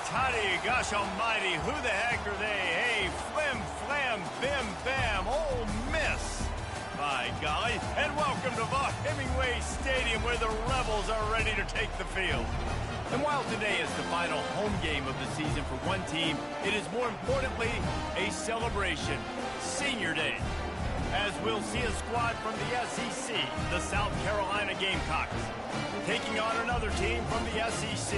Toddy, gosh almighty, who the heck are they? Hey, flim, flam, bim, bam, Ole Miss. By golly, and welcome to Vaught Hemingway Stadium where the Rebels are ready to take the field. And while today is the final home game of the season for one team, it is more importantly a celebration, Senior Day, as we'll see a squad from the SEC, the South Carolina Gamecocks, taking on another team from the SEC,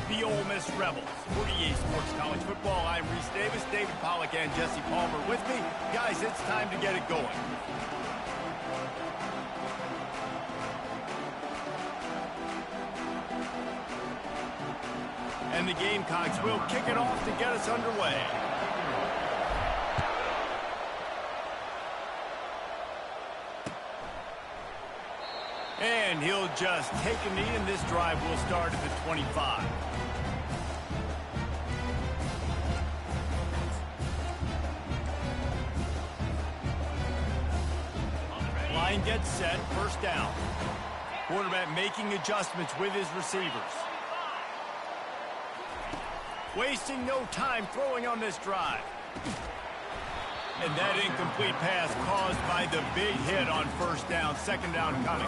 the Ole Miss Rebels. For EA Sports College Football, I'm Reese Davis, David Pollack, and Jesse Palmer with me. Guys, it's time to get it going. And the Gamecocks will kick it off to get us underway. And he'll just take a knee, and this drive will start at the 25. Line gets set, first down. Quarterback making adjustments with his receivers. Wasting no time throwing on this drive. And that incomplete pass caused by the big hit on first down, second down coming.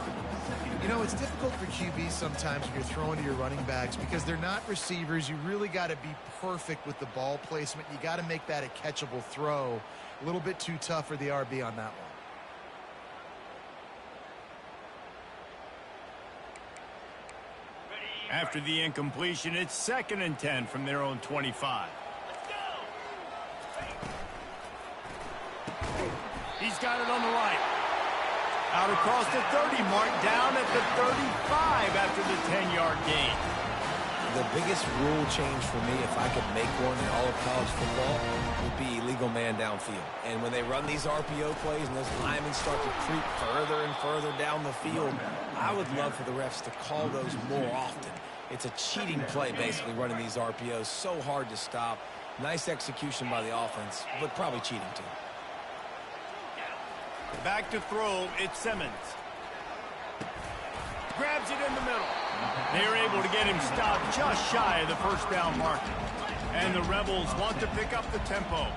You know, it's difficult for QBs sometimes when you're throwing to your running backs because they're not receivers. You really got to be perfect with the ball placement. You got to make that a catchable throw. A little bit too tough for the RB on that one. After the incompletion, it's 2nd and 10 from their own 25. He's got it on the right. Out across the 30 mark, down at the 35 after the 10-yard gain. The biggest rule change for me, if I could make one in all of college football, would be illegal man downfield. And when they run these RPO plays and those linemen start to creep further and further down the field, I would love for the refs to call those more often. It's a cheating play, basically, running these RPOs. So hard to stop. Nice execution by the offense, but probably cheating too. Back to throw, it's Simmons. Grabs it in the middle. They're able to get him stopped just shy of the first down mark. And the Rebels want to pick up the tempo.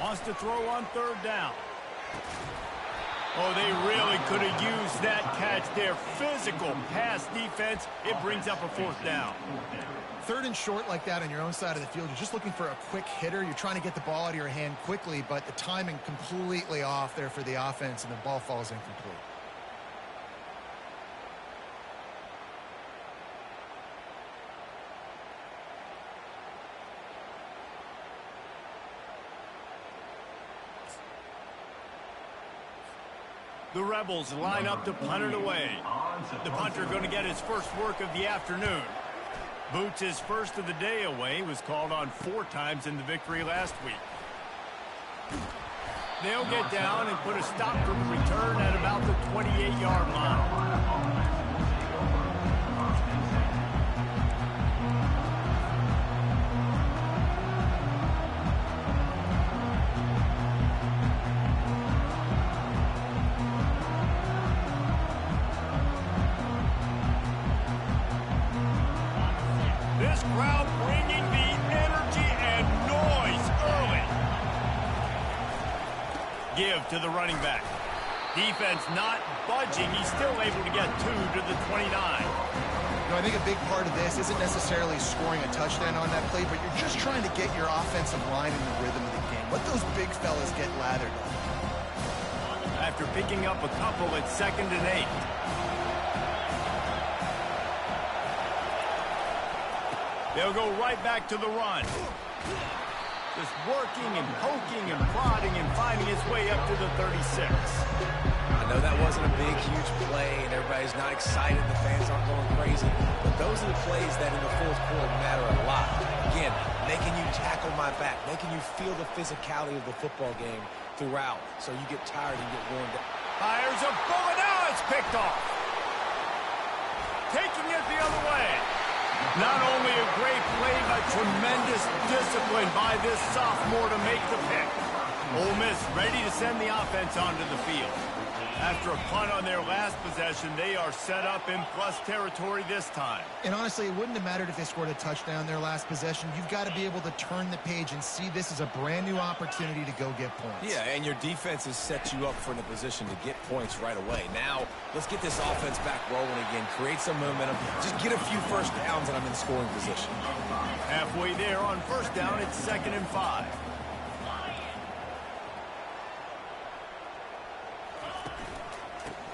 Wants to throw on third down. Oh, they really could have used that catch there. Physical pass defense. It brings up a fourth down. 3rd and short like that on your own side of the field. You're just looking for a quick hitter. You're trying to get the ball out of your hand quickly, but the timing completely off there for the offense, and the ball falls incomplete. The Rebels line up to punt it away. The punter going to get his first work of the afternoon. Boots his first of the day away, was called on 4 times in the victory last week. They'll get down and put a stop to the return at about the 28-yard line. This crowd bringing the energy and noise early. Give to the running back. Defense not budging. He's still able to get 2 to the 29. You know, I think a big part of this isn't necessarily scoring a touchdown on that play, but you're just trying to get your offensive line in the rhythm of the game. Let those big fellas get lathered on. After picking up a couple, it's 2nd and 8. They'll go right back to the run. Just working and poking and prodding and finding his way up to the 36. I know that wasn't a big, huge play, and everybody's not excited. The fans aren't going crazy. But those are the plays that in the 4th quarter matter a lot. Again, making you tackle my back, making you feel the physicality of the football game throughout, so you get tired and get worn down. Fires a bullet. Now it's picked off. Taking it the other way. Not only a great play, but tremendous discipline by this sophomore to make the pick. Ole Miss ready to send the offense onto the field. After a punt on their last possession, they are set up in plus territory this time. And honestly, it wouldn't have mattered if they scored a touchdown their last possession. You've got to be able to turn the page and see this as a brand new opportunity to go get points. Yeah, and your defense has set you up for the position to get points right away. Now, let's get this offense back rolling again, create some momentum, just get a few first downs, and I'm in scoring position. Halfway there on first down, it's 2nd and 5.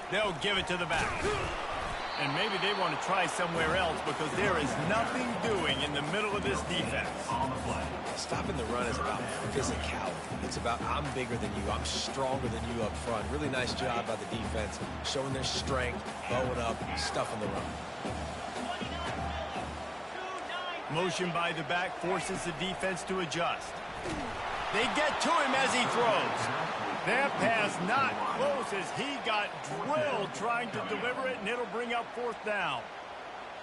They'll give it to the back. And maybe they want to try somewhere else because there is nothing doing in the middle of this defense. Stopping the run is about physicality. It's about I'm bigger than you, I'm stronger than you up front. Really nice job by the defense, showing their strength, bowing up, stuffing the run. Motion by the back forces the defense to adjust. They get to him as he throws. That pass not close as he got drilled trying to deliver it, and it'll bring up 4th down.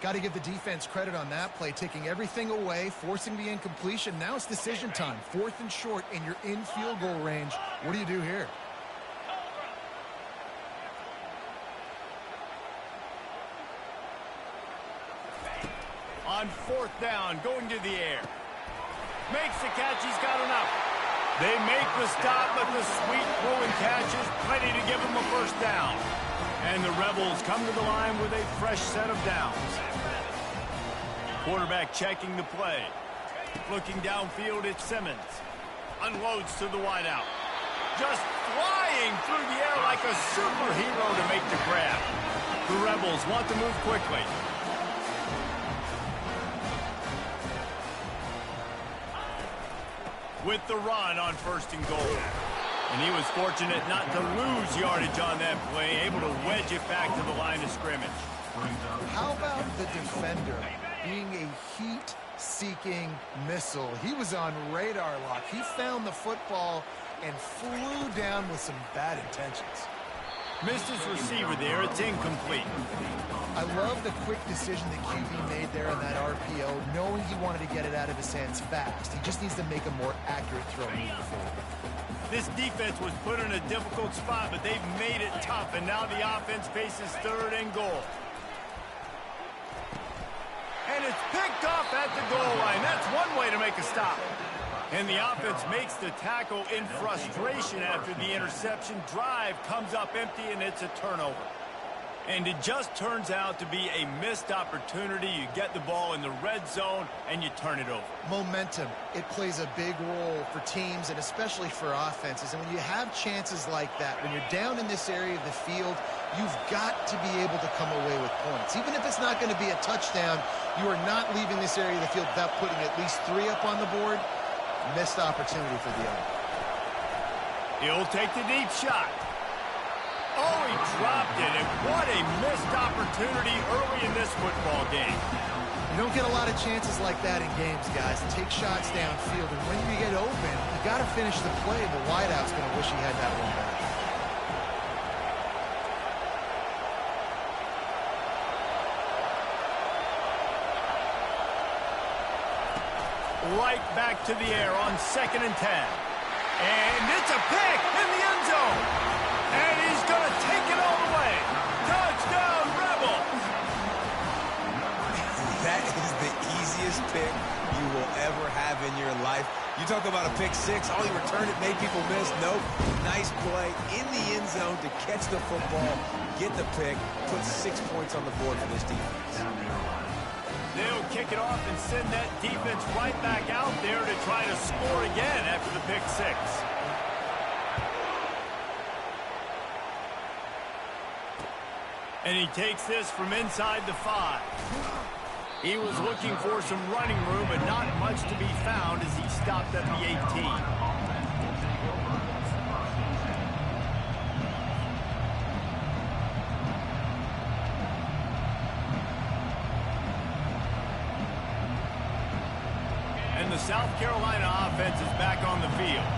Got to give the defense credit on that play, taking everything away, forcing the incompletion. Now it's decision time. 4th and short, and you're in field goal range. What do you do here? On 4th down, going to the air. Makes the catch, he's got enough. They make the stop, but the sweet throw and catch is plenty to give them a first down. And the Rebels come to the line with a fresh set of downs. Quarterback checking the play. Looking downfield, it's Simmons. Unloads to the wideout. Just flying through the air like a superhero to make the grab. The Rebels want to move quickly. With the run on 1st and goal. And he was fortunate not to lose yardage on that play, able to wedge it back to the line of scrimmage. How about the defender being a heat-seeking missile? He was on radar lock. He found the football and flew down with some bad intentions. Missed his receiver there. It's incomplete. I love the quick decision that QB made there on that RPO, knowing he wanted to get it out of his hands fast. He just needs to make a more accurate throw moving forward. This defense was put in a difficult spot, but they've made it tough, and now the offense faces 3rd and goal. And it's picked off at the goal line. That's one way to make a stop. And the offense makes the tackle in frustration after the interception. Drive comes up empty, and it's a turnover. And it just turns out to be a missed opportunity. You get the ball in the red zone, and you turn it over. Momentum. It plays a big role for teams and especially for offenses. And when you have chances like that, when you're down in this area of the field, you've got to be able to come away with points. Even if it's not going to be a touchdown, you are not leaving this area of the field without putting at least 3 up on the board. Missed opportunity for the other. He'll take the deep shot. Oh, he dropped it, and what a missed opportunity early in this football game. You don't get a lot of chances like that in games, guys. Take shots downfield, and when you get open, you got to finish the play. The wideout's going to wish he had that one back. Right back to the air on 2nd and 10. And it's a pick in the end zone. And he's going to take it all the way. Touchdown, Rebels! That is the easiest pick you will ever have in your life. You talk about a pick 6, all he returned it, made people miss. Nope. Nice play in the end zone to catch the football, get the pick, put 6 points on the board for this defense. They'll kick it off and send that defense right back out there to try to score again after the pick 6. And he takes this from inside the 5. He was looking for some running room, but not much to be found as he stopped at the 18. And the South Carolina offense is back on the field.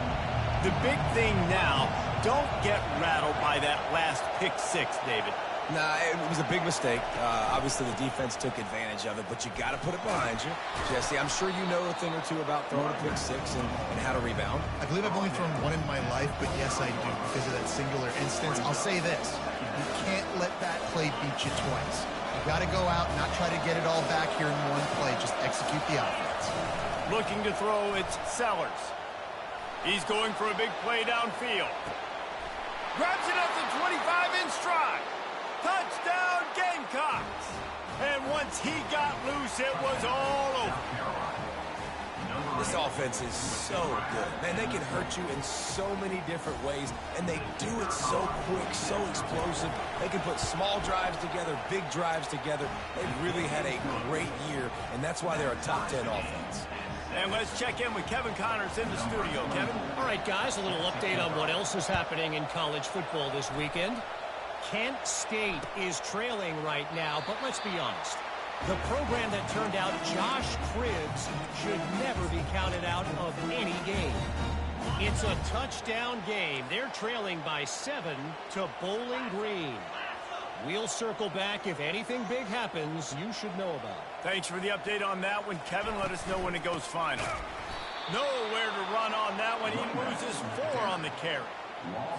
The big thing now, don't get rattled by that last pick 6, David. Nah, it was a big mistake. Obviously, the defense took advantage of it, but you got to put it behind you. Jesse, I'm sure you know a thing or two about throwing a pick six and how to rebound. I believe I've only thrown one in my life, but yes, I do because of that singular instance. I'll say this. You can't let that play beat you twice. You got to go out, not try to get it all back here in one play. Just execute the offense. Looking to throw, it's Sellers. He's going for a big play downfield. Grabs it at the 25 in stride. Touchdown, Gamecocks! And once he got loose, it was all over. This offense is so good. Man, they can hurt you in so many different ways, and they do it so quick, so explosive. They can put small drives together, big drives together. They've really had a great year, and that's why they're a top 10 offense. And let's check in with Kevin Connors in the studio. Kevin? All right, guys, a little update on what else is happening in college football this weekend. Kent State is trailing right now, but let's be honest. The program that turned out Josh Cribbs should never be counted out of any game. It's a touchdown game. They're trailing by 7 to Bowling Green. We'll circle back. If anything big happens, you should know about it. Thanks for the update on that one, Kevin. Let us know when it goes final. Nowhere to run on that one. He loses 4 on the carry.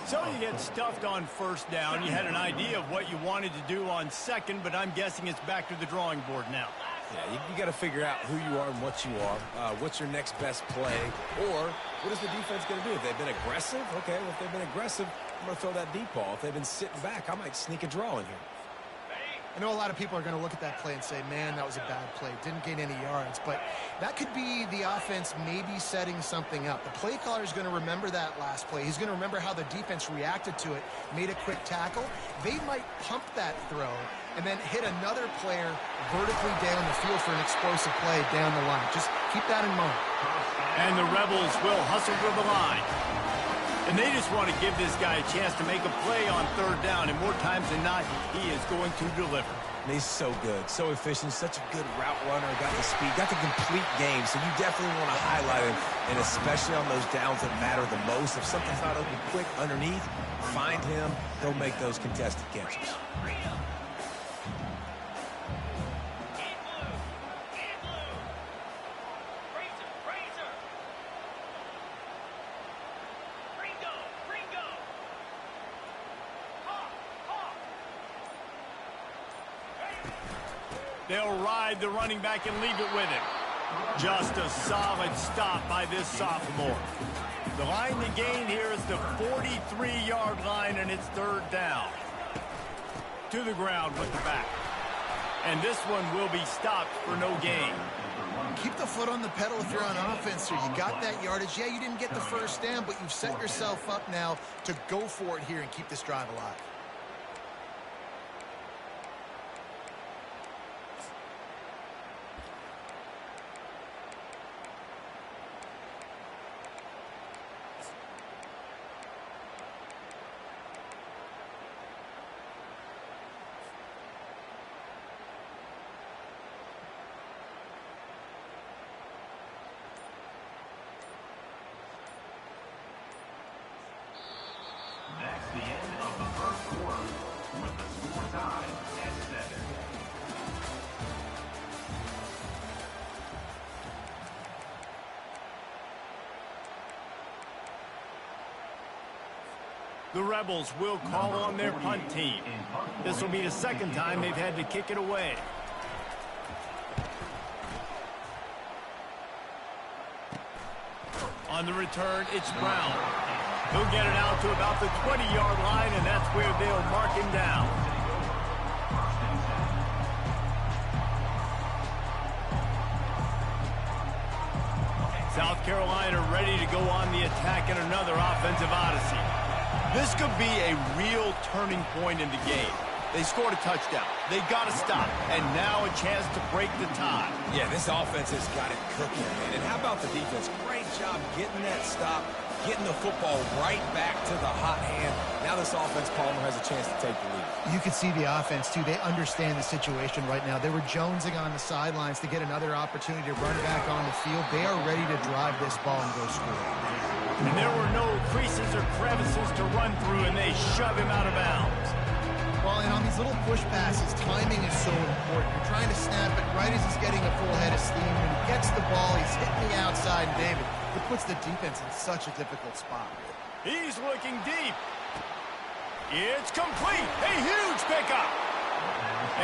So you get stuffed on first down. You had an idea of what you wanted to do on second, but I'm guessing it's back to the drawing board now. Yeah, you got to figure out who you are and what you are. What's your next best play? Or what is the defense going to do? If they've been aggressive, okay, well, if they've been aggressive, I'm going to throw that deep ball. If they've been sitting back, I might sneak a draw in here. I know a lot of people are going to look at that play and say, man, that was a bad play. Didn't gain any yards. But that could be the offense maybe setting something up. The play caller is going to remember that last play. He's going to remember how the defense reacted to it, made a quick tackle. They might pump that throw and then hit another player vertically down the field for an explosive play down the line. Just keep that in mind. And the Rebels will hustle to the line. And they just want to give this guy a chance to make a play on third down, and more times than not, he is going to deliver. And he's so good, so efficient, such a good route runner, got the speed, got the complete game, so you definitely want to highlight him, and especially on those downs that matter the most. If something's not open quick underneath, find him, he'll make those contested catches. They'll ride the running back and leave it with him. Just a solid stop by this sophomore. The line to gain here is the 43-yard line, and it's third down. To the ground with the back. And this one will be stopped for no gain. Keep the foot on the pedal if you're on offense here. You got that yardage. Yeah, you didn't get the first down, but you've set yourself up now to go for it here and keep this drive alive. That's the end of the first quarter with the score tied at 7. The Rebels will call on their punt team. This will be the second time they've had to kick it away. On the return, it's Brown. He'll get it out to about the 20-yard line, and that's where they'll mark him down. South Carolina ready to go on the attack in another offensive odyssey. This could be a real turning point in the game. They scored a touchdown. They got to stop. And now a chance to break the tie. Yeah, this offense has got it cooking, man. And how about the defense? Great job getting that stop, getting the football right back to the hot hand. Now this offense, Palmer, has a chance to take the lead. You can see the offense, too. They understand the situation right now. They were jonesing on the sidelines to get another opportunity to run back on the field. They are ready to drive this ball and go score. And there were no creases or crevices to run through, and they shove him out of bounds. Well, and on these little push passes, timing is so important. You're trying to snap it right as he's getting a full head of steam. When he gets the ball, he's hitting the outside, and David, it puts the defense in such a difficult spot. He's looking deep. It's complete. A huge pickup.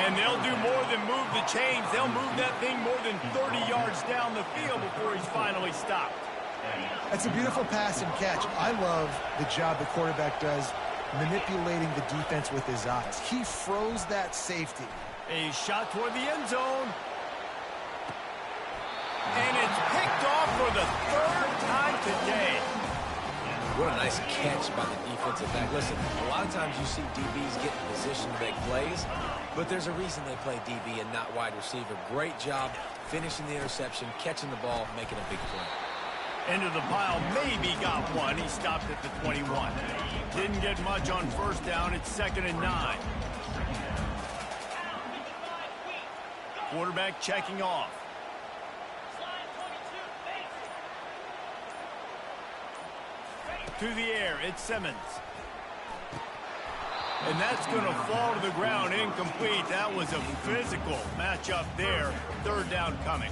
And they'll do more than move the chains. They'll move that thing more than 30 yards down the field before he's finally stopped. That's a beautiful pass and catch. I love the job the quarterback does manipulating the defense with his eyes. He froze that safety. A shot toward the end zone. And it's picked off for the third time today. What a nice catch by the defensive back. Listen, a lot of times you see DBs get in position to make plays, but there's a reason they play DB and not wide receiver. Great job finishing the interception, catching the ball, making a big play. Into the pile, maybe got one. He stopped at the 21. Didn't get much on first down. It's 2nd and 9. Quarterback checking off. To the air, it's Simmons. And that's going to fall to the ground, incomplete. That was a physical matchup there. 3rd down coming.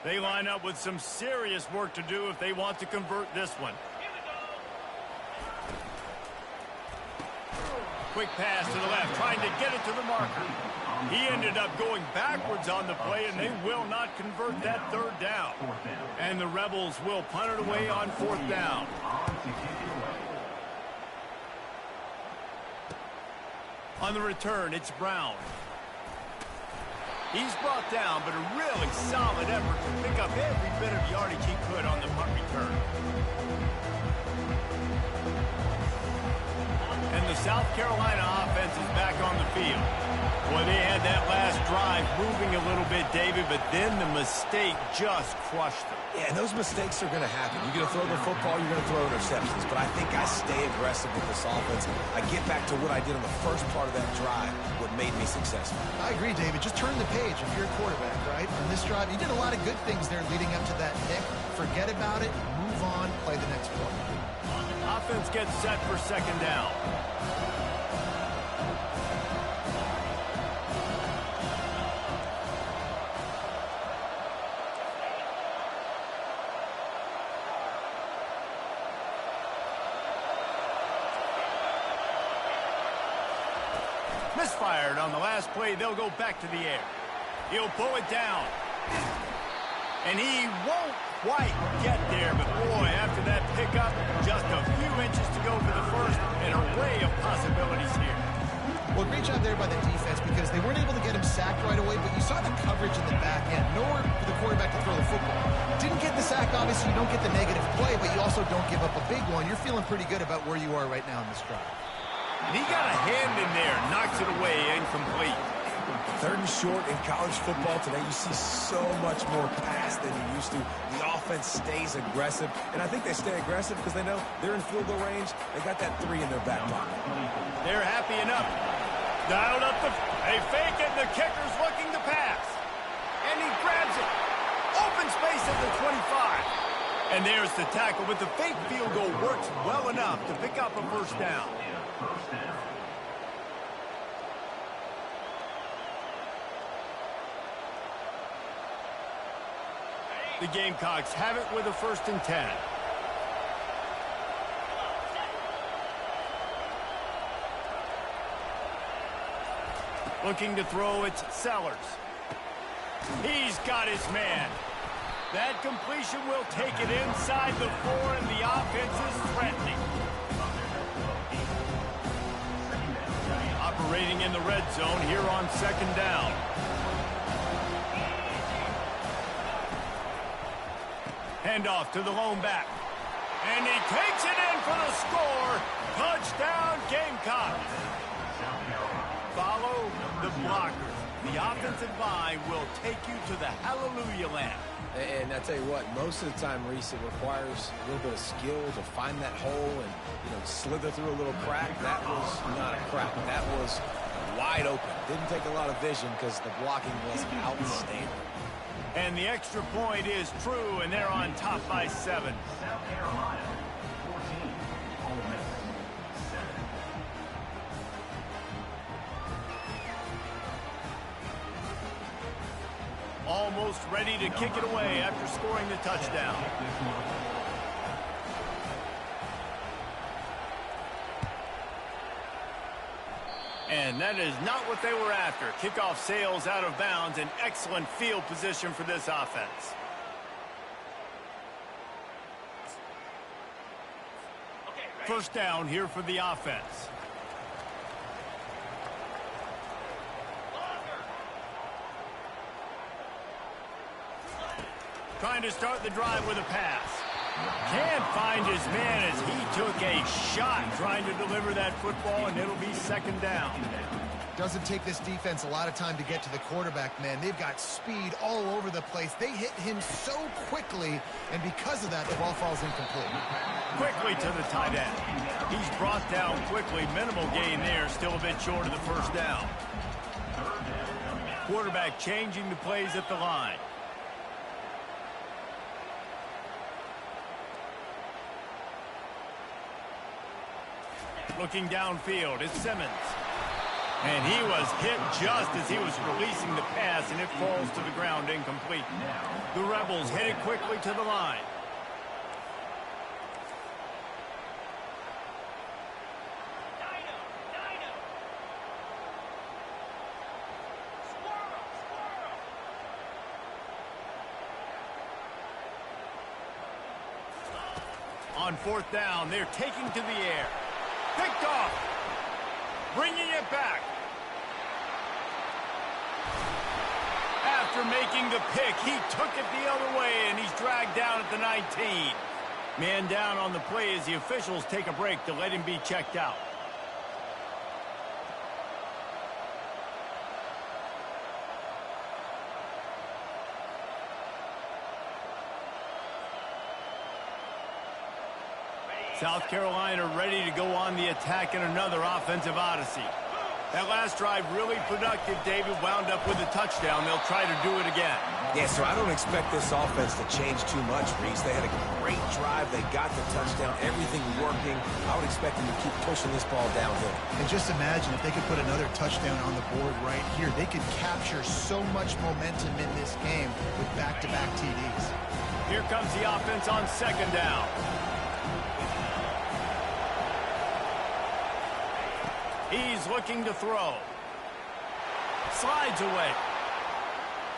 They line up with some serious work to do if they want to convert this one. Quick pass to the left, trying to get it to the marker. He ended up going backwards on the play, and they will not convert that 3rd down. And the Rebels will punt it away on 4th down. On the return, it's Brown. He's brought down, but a really solid effort to pick up every bit of yardage he could on the punt return. And the South Carolina offense is back on the field. Boy, they had that last drive moving a little bit, David, but then the mistake just crushed them. Yeah, and those mistakes are going to happen. You're going to throw the football, you're going to throw interceptions. But I think I stay aggressive with this offense. I get back to what I did on the first part of that drive, what made me successful. I agree, David. Just turn the page if you're a quarterback, right? On this drive, you did a lot of good things there leading up to that pick. Forget about it, move on, play the next play. Offense gets set for 2nd down. Misfired on the last play. They'll go back to the air. He'll pull it down. And he won't quite get there, but boy, after that pickup, just a few inches to go for the first. An array of possibilities here. Well, great job there by the defense because they weren't able to get him sacked right away, but you saw the coverage in the back end. Nowhere for the quarterback to throw the football. Didn't get the sack, obviously, you don't get the negative play, but you also don't give up a big one. You're feeling pretty good about where you are right now in this drive. And he got a hand in there, knocks it away, incomplete. 3rd and short in college football today, you see so much more pass than you used to. The offense stays aggressive, and I think they stay aggressive because they know they're in field goal range. They got that 3 in their back pocket. They're happy enough. Dialed up they fake it, and the kicker's looking to pass. And he grabs it. Open space at the 25. And there's the tackle, but the fake field goal works well enough to pick up a 1st down. The Gamecocks have it with a 1st and 10. Looking to throw, it's Sellers. He's got his man. That completion will take it inside the 4, and the offense is threatening. Operating in the red zone here on 2nd down. Handoff to the lone back. And he takes it in for the score. Touchdown, Gamecocks. Follow the blockers. The offensive line will take you to the hallelujah land. And I tell you what, most of the time, Reese, it requires a little bit of skill to find that hole and, slither through a little crack. That was not a crack. That was wide open. Didn't take a lot of vision because the blocking was outstanding. And the extra point is true, and they're on top by 7. South Carolina, 14. Ole Miss, 7. Almost ready to kick it away after scoring the touchdown. And that is not what they were after. Kickoff sails out of bounds, an excellent field position for this offense. First down here for the offense. Trying to start the drive with a pass. Can't find his man as he took a shot trying to deliver that football, and it'll be second down. Doesn't take this defense a lot of time to get to the quarterback, man. They've got speed all over the place. They hit him so quickly, and because of that, the ball falls incomplete. Quickly to the tight end. He's brought down quickly. Minimal gain there, still a bit short of the first down. Quarterback changing the plays at the line. Looking downfield, it's Simmons. And he was hit just as he was releasing the pass, and it falls to the ground incomplete. The Rebels headed quickly to the line. On fourth down, they're taking to the air. Picked off. Bringing it back. After making the pick, he took it the other way, and he's dragged down at the 19. Man down on the play as the officials take a break to let him be checked out. South Carolina ready to go on the attack in another offensive odyssey. That last drive really productive. David wound up with a touchdown. They'll try to do it again. Yeah, so I don't expect this offense to change too much, Reese. They had a great drive. They got the touchdown. Everything working. I would expect them to keep pushing this ball downhill. And just imagine if they could put another touchdown on the board right here. They could capture so much momentum in this game with back-to-back TDs. Here comes the offense on second down. He's looking to throw. Slides away.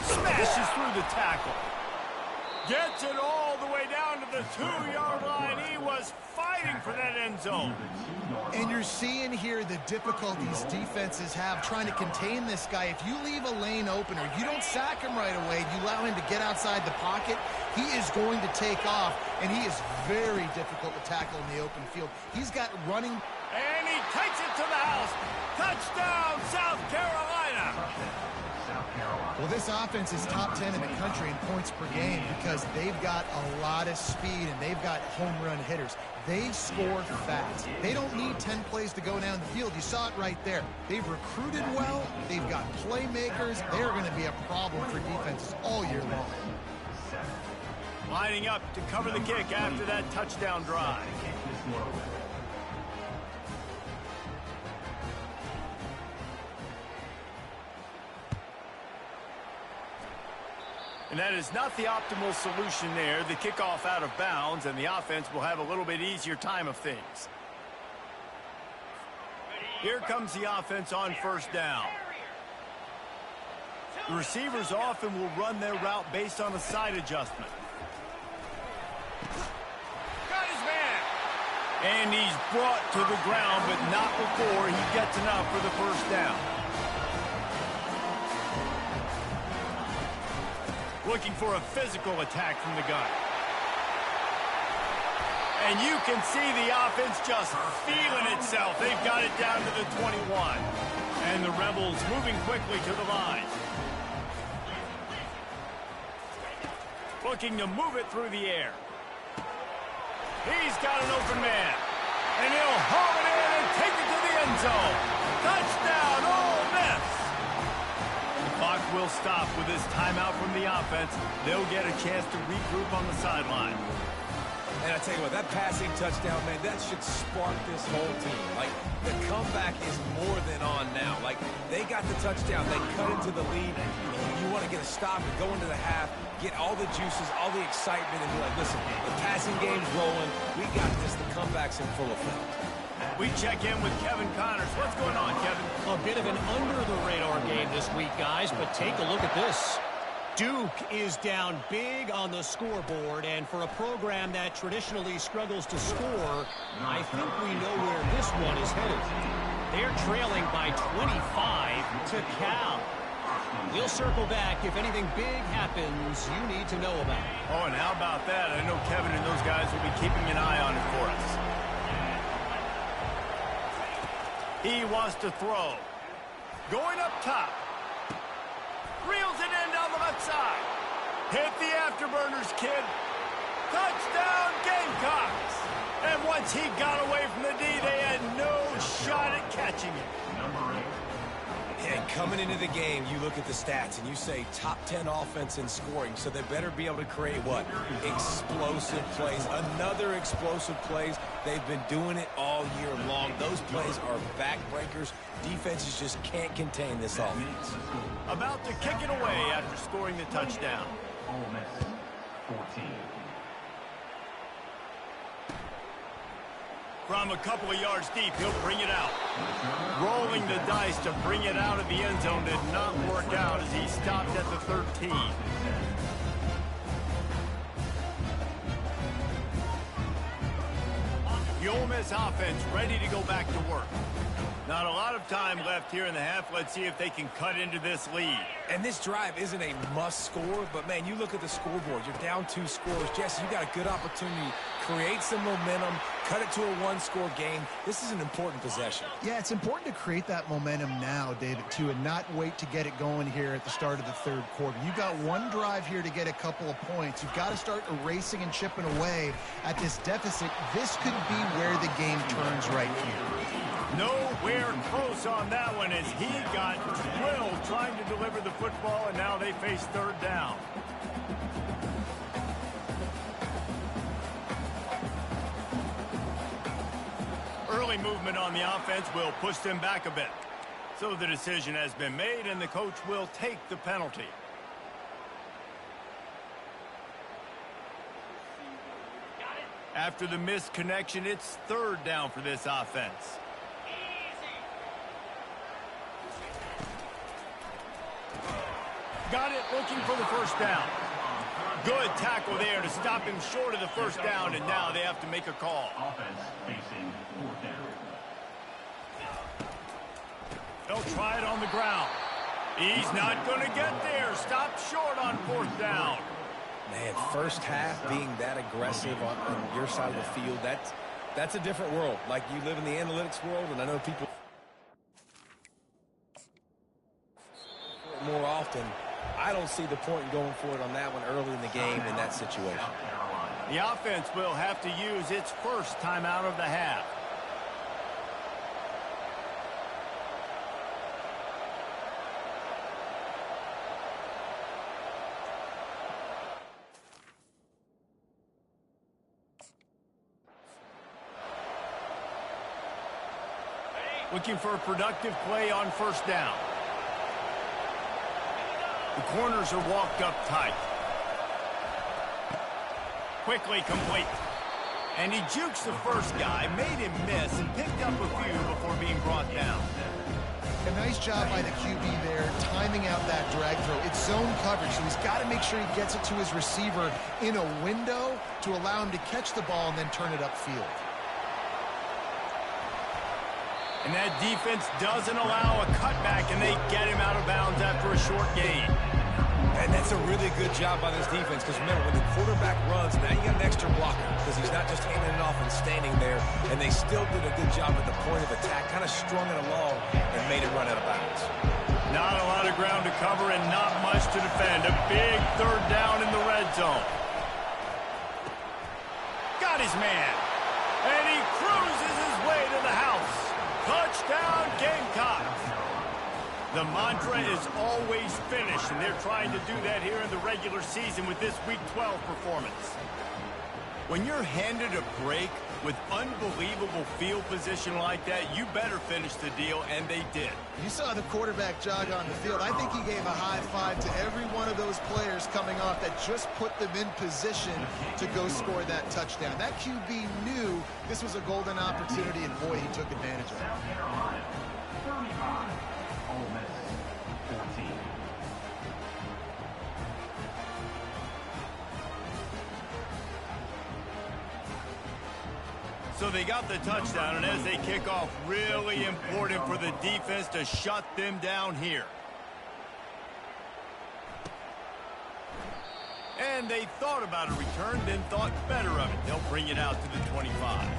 Smashes through the tackle. Gets it all the way down to the 2-yard line. He was fighting for that end zone. And you're seeing here the difficulties defenses have trying to contain this guy. If you leave a lane open or you don't sack him right away, you allow him to get outside the pocket, he is going to take off, and he is very difficult to tackle in the open field. He's got running... And he takes it to the house. Touchdown, South Carolina. Well, this offense is top 10 in the country in points per game because they've got a lot of speed and they've got home run hitters. They score fast. They don't need 10 plays to go down the field. You saw it right there. They've recruited well. They've got playmakers. They're going to be a problem for defenses all year long. Lining up to cover the kick after that touchdown drive. And that is not the optimal solution there. The kickoff out of bounds, and the offense will have a little bit easier time of things. Here comes the offense on first down. The receivers often will run their route based on a side adjustment. Got his man. And he's brought to the ground, but not before he gets enough for the first down. Looking for a physical attack from the gun. And you can see the offense just feeling itself. They've got it down to the 21. And the Rebels moving quickly to the line. Looking to move it through the air. He's got an open man. And he'll haul it in and take it to the end zone. Touchdown, Ole Miss. The clock will stop with this timeout from the offense. They'll get a chance to regroup on the sideline. And I tell you what, that passing touchdown, man, that should spark this whole team. Like, the comeback is more than on now. Like, they got the touchdown. They cut into the lead. You want to get a stop and go into the half, get all the juices, all the excitement, and be like, listen, the passing game's rolling. We got this. The comeback's in full effect. We check in with Kevin Connors. What's going on, Kevin? A bit of an under-the-radar game this week, guys, but take a look at this. Duke is down big on the scoreboard, and for a program that traditionally struggles to score, I think we know where this one is headed. They're trailing by 25 to Cal. We'll circle back if anything big happens you need to know about. Oh, and how about that? I know Kevin and those guys will be keeping an eye on it for us. He wants to throw. Going up top. Reels it in down the left side. Hit the afterburners, kid. Touchdown, Gamecocks. And once he got away from the D, they had no shot at catching it. And coming into the game, you look at the stats and you say top 10 offense in scoring, so they better be able to create what? Explosive plays. Another explosive plays. They've been doing it all year long. Those plays are backbreakers. Defenses just can't contain this offense. About to kick it away after scoring the touchdown. Ole Miss, 14. From a couple of yards deep, he'll bring it out. Rolling the dice to bring it out of the end zone did not work out as he stopped at the 13. The Ole Miss offense ready to go back to work. Not a lot of time left here in the half. Let's see if they can cut into this lead. And this drive isn't a must score, but, man, you look at the scoreboard. You're down 2 scores. Jesse, you got a good opportunity. Create some momentum. Cut it to a 1-score game. This is an important possession. Yeah, it's important to create that momentum now, David, too, and not wait to get it going here at the start of the third quarter. You've got one drive here to get a couple of points. You've got to start erasing and chipping away at this deficit. This could be where the game turns right here. Nowhere close on that one as he got drilled trying to deliver the football, and now they face third down. Early movement on the offense will push them back a bit. So the decision has been made, and the coach will take the penalty. After the missed connection, it's third down for this offense. Got it, looking for the first down. Good tackle there to stop him short of the first down, and now they have to make a call. Offense facing 4th down. They'll try it on the ground. He's not going to get there. Stop short on 4th down. Man, first half being that aggressive on your side of the field, that's a different world. Like, you live in the analytics world, and I know people more often. I don't see the point in going for it on that one early in the game in that situation. The offense will have to use its first timeout of the half. Looking for a productive play on first down. The corners are walked up tight. Quickly complete. And he jukes the first guy, made him miss, and picked up a few before being brought down. A nice job by the QB there, timing out that drag throw. It's zone coverage, so he's got to make sure he gets it to his receiver in a window to allow him to catch the ball and then turn it upfield. And that defense doesn't allow a cutback, and they get him out of bounds after a short gain. And that's a really good job by this defense, because remember, when the quarterback runs, now you got an extra blocker, because he's not just handing it off and standing there, and they still did a good job at the point of attack, kind of strung it along and made it run out of bounds. Not a lot of ground to cover and not much to defend. A big third down in the red zone. Got his man. And he cruises his way to the house. Touchdown, Gamecocks. The mantra is always finish, and they're trying to do that here in the regular season with this Week 12 performance. When you're handed a break with unbelievable field position like that, you better finish the deal, and they did. You saw the quarterback jog on the field. I think he gave a high five to every one of those players coming off that just put them in position to go score that touchdown. That QB knew this was a golden opportunity, and boy, he took advantage of it. South Carolina, 35. Ole Miss, 14. So they got the touchdown, and as they kick off, really important for the defense to shut them down here. And they thought about a return, then thought better of it. They'll bring it out to the 25.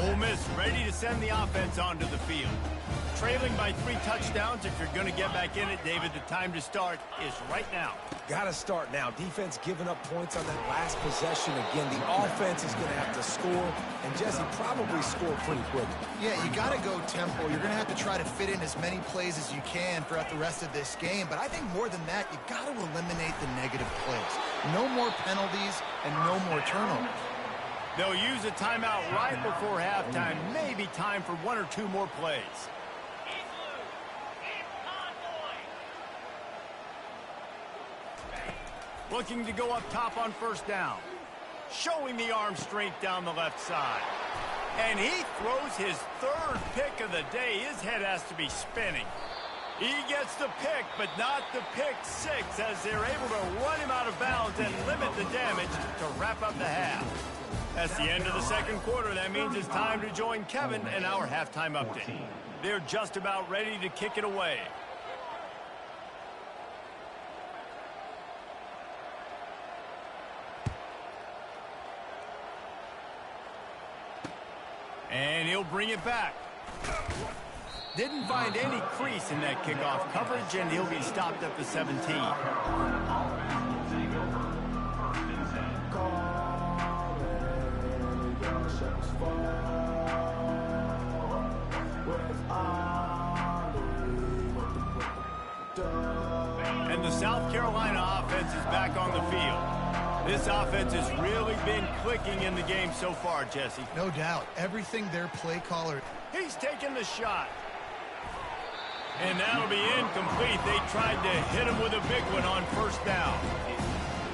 Ole Miss ready to send the offense onto the field. Trailing by 3 touchdowns. If you're going to get back in it, David, the time to start is right now. Got to start now. Defense giving up points on that last possession. Again, the offense is going to have to score, and Jesse probably score pretty quick. Yeah, you got to go tempo. You're going to have to try to fit in as many plays as you can throughout the rest of this game. But I think more than that, you got to eliminate the negative plays. No more penalties and no more turnovers. They'll use a timeout right before halftime. Maybe time for 1 or 2 more plays. Looking to go up top on first down. Showing the arm strength down the left side. And he throws his 3rd pick of the day. His head has to be spinning. He gets the pick, but not the pick 6, as they're able to run him out of bounds and limit the damage to wrap up the half. That's the end of the second quarter. That means it's time to join Kevin and our halftime update. They're just about ready to kick it away. And he'll bring it back. Didn't find any crease in that kickoff coverage, and he'll be stopped at the 17. And the South Carolina offense is back on the field. This offense has really been clicking in the game so far, Jesse. No doubt. Everything their play caller. He's taking the shot. And that'll be incomplete. They tried to hit him with a big one on first down.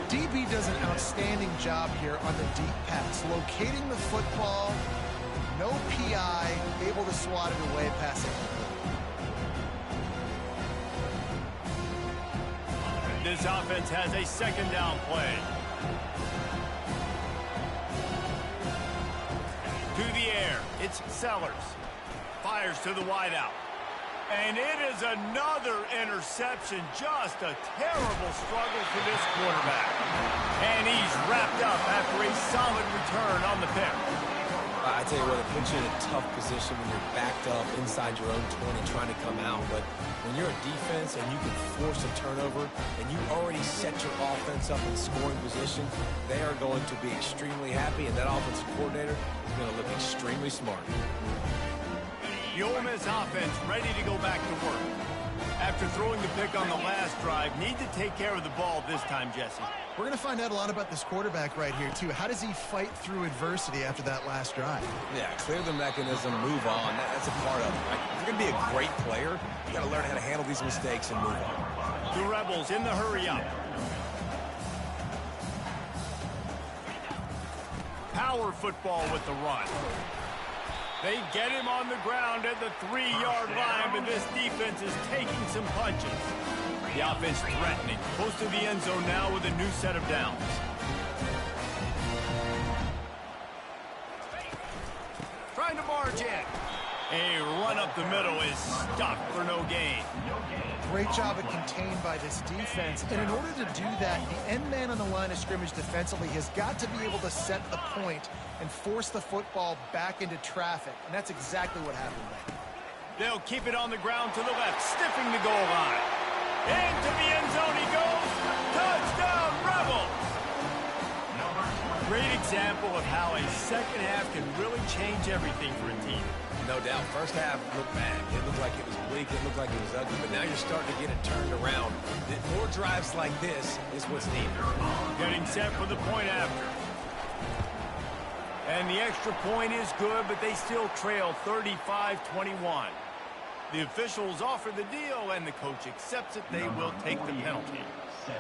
DB does an outstanding job here on the deep pass. Locating the football, no PI, able to swat it away passing. This offense has a second down play. To the air, it's Sellers. Fires to the wideout. And it is another interception. Just a terrible struggle for this quarterback. And he's wrapped up after a solid return on the pick. I tell you what, it puts you in a tough position when you're backed up inside your own 20 trying to come out. But when you're a defense and you can force a turnover and you already set your offense up in scoring position, they are going to be extremely happy, and that offensive coordinator is going to look extremely smart. The Ole Miss offense ready to go back to work. After throwing the pick on the last drive, need to take care of the ball this time, Jesse. We're going to find out a lot about this quarterback right here, too. How does he fight through adversity after that last drive? Yeah, clear the mechanism, move on. That's a part of it, right? If you're going to be a great player, you got to learn how to handle these mistakes and move on. The Rebels in the hurry up. Power football with the run. They get him on the ground at the 3-yard line, but this defense is taking some punches. The offense threatening, close to the end zone now with a new set of downs. Trying to barge in. A run up the middle is stopped for no gain. Great job of contained by this defense. And in order to do that, the end man on the line of scrimmage defensively has got to be able to set the point and force the football back into traffic. And that's exactly what happened there. They'll keep it on the ground to the left, sniffing the goal line. Into the end zone he goes. Touchdown, Rebels! great example of how a second half can really change everything for a team. No doubt. First half looked bad. It looked like it was bleak. It looked like it was ugly. But now you're starting to get it turned around. More drives like this is what's needed. Getting set for the point after. And the extra point is good, but they still trail 35-21. The officials offer the deal, and the coach accepts it. They will take the penalty.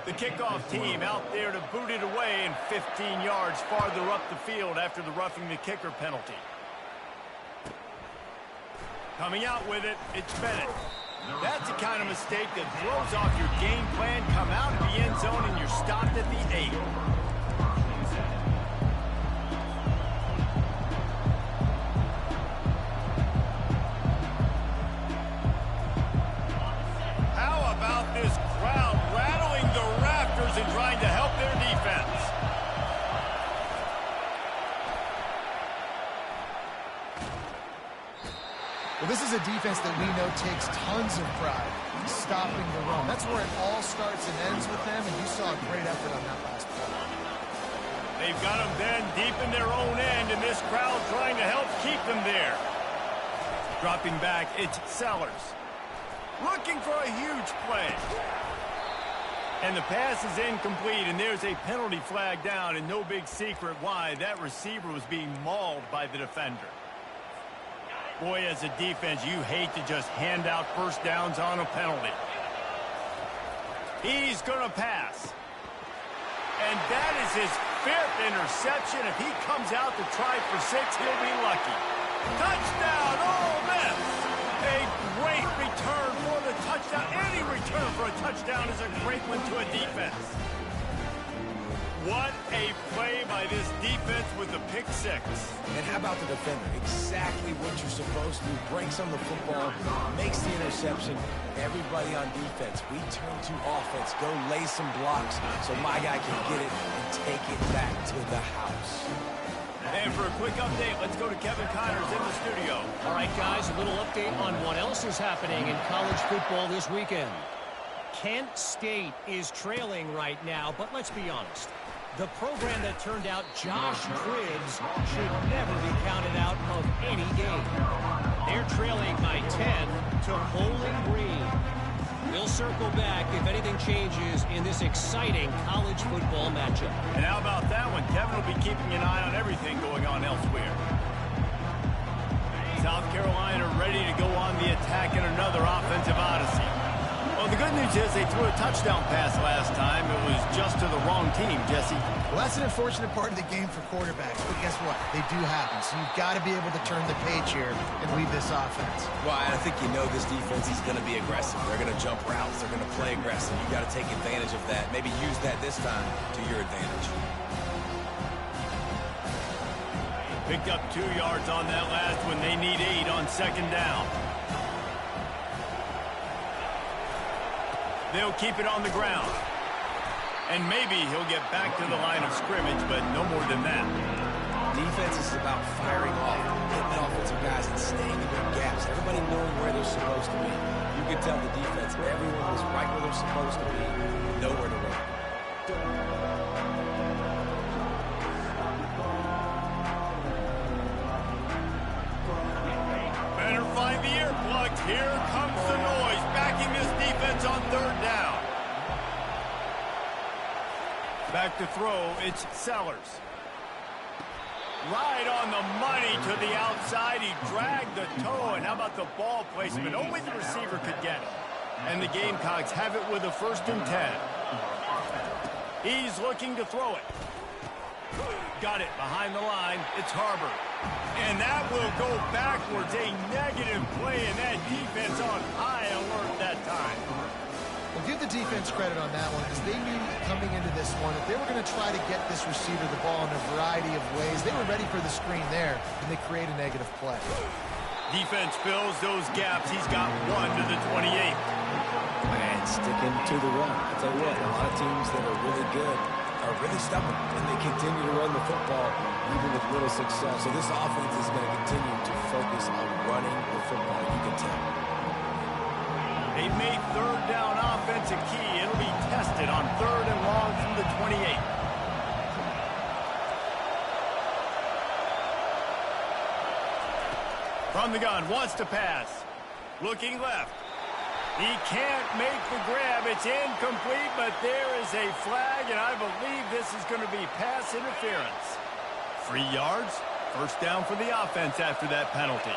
The kickoff team out there to boot it away and 15 yards farther up the field after the roughing the kicker penalty. Coming out with it, it's Bennett. That's the kind of mistake that throws off your game plan. Come out of the end zone and you're stopped at the 8. How about this crowd rattling the rafters and trying to help their defense? Well, this is a defense that we know takes tons of pride in stopping the run. That's where it all starts and ends with them, and you saw a great effort on that last play. They've got them then deep in their own end, and this crowd trying to help keep them there. Dropping back, it's Sellers. Looking for a huge play. And the pass is incomplete, and there's a penalty flag down, and no big secret why. That receiver was being mauled by the defender. Boy, as a defense, you hate to just hand out first downs on a penalty. He's going to pass. And that is his 5th interception. If he comes out to try for 6, he'll be lucky. Touchdown, Ole Miss! A great return for the touchdown. Any return for a touchdown is a great one to a defense. What a play by this defense with the pick 6. And how about the defender? Exactly what you're supposed to do. Breaks on the football, makes the interception. Everybody on defense, we turn to offense. Go lay some blocks so my guy can get it and take it back to the house. And for a quick update, let's go to Kevin Connors in the studio. All right, guys, a little update on what else is happening in college football this weekend. Kent State is trailing right now, but let's be honest. The program that turned out Josh Cribbs should never be counted out of any game. They're trailing by 10 to Bowling Green. We'll circle back if anything changes in this exciting college football matchup. And how about that one? Kevin will be keeping an eye on everything going on elsewhere. South Carolina ready to go on the attack in another offensive odyssey. Well, the good news is they threw a touchdown pass last time. It was just to the wrong team, Jesse. Well, that's an unfortunate part of the game for quarterbacks, but guess what? They do happen, so you've got to be able to turn the page here and lead this offense. Well, I think you know this defense is going to be aggressive. They're going to jump routes. They're going to play aggressive. You've got to take advantage of that. Maybe use that this time to your advantage. Picked up 2 yards on that last one. They need 8 on second down. They'll keep it on the ground. And maybe he'll get back to the line of scrimmage, but no more than that. Defense is about firing off, hitting the offensive guys and staying in their gaps. Everybody knowing where they're supposed to be. You can tell the defense, everyone was right where they're supposed to be. Nowhere to run. Better find the earplugs. Here comes the noise, backing this defense on third down. Back to throw, it's Sellers. Right on the money to the outside. He dragged the toe, and how about the ball placement? Only the receiver could get it. And the Gamecocks have it with a 1st and 10. He's looking to throw it. Got it behind the line. It's Harbor. And that will go backwards. A negative play, and that defense on high alert that time. Well, give the defense credit on that one because they knew coming into this one that they were going to try to get this receiver the ball in a variety of ways. They were ready for the screen there, and they create a negative play. Defense fills those gaps. He's got 1 to the 28. And sticking to the run. I'll tell you what, a lot of teams that are really good are really stubborn, and they continue to run the football even with little success. So this offense is going to continue to focus on running the football. You can tell. They made third down offense a key. It'll be tested on 3rd and long from the 28. From the gun, wants to pass. Looking left. He can't make the grab. It's incomplete, but there is a flag, and I believe this is going to be pass interference. 3 yards, first down for the offense after that penalty.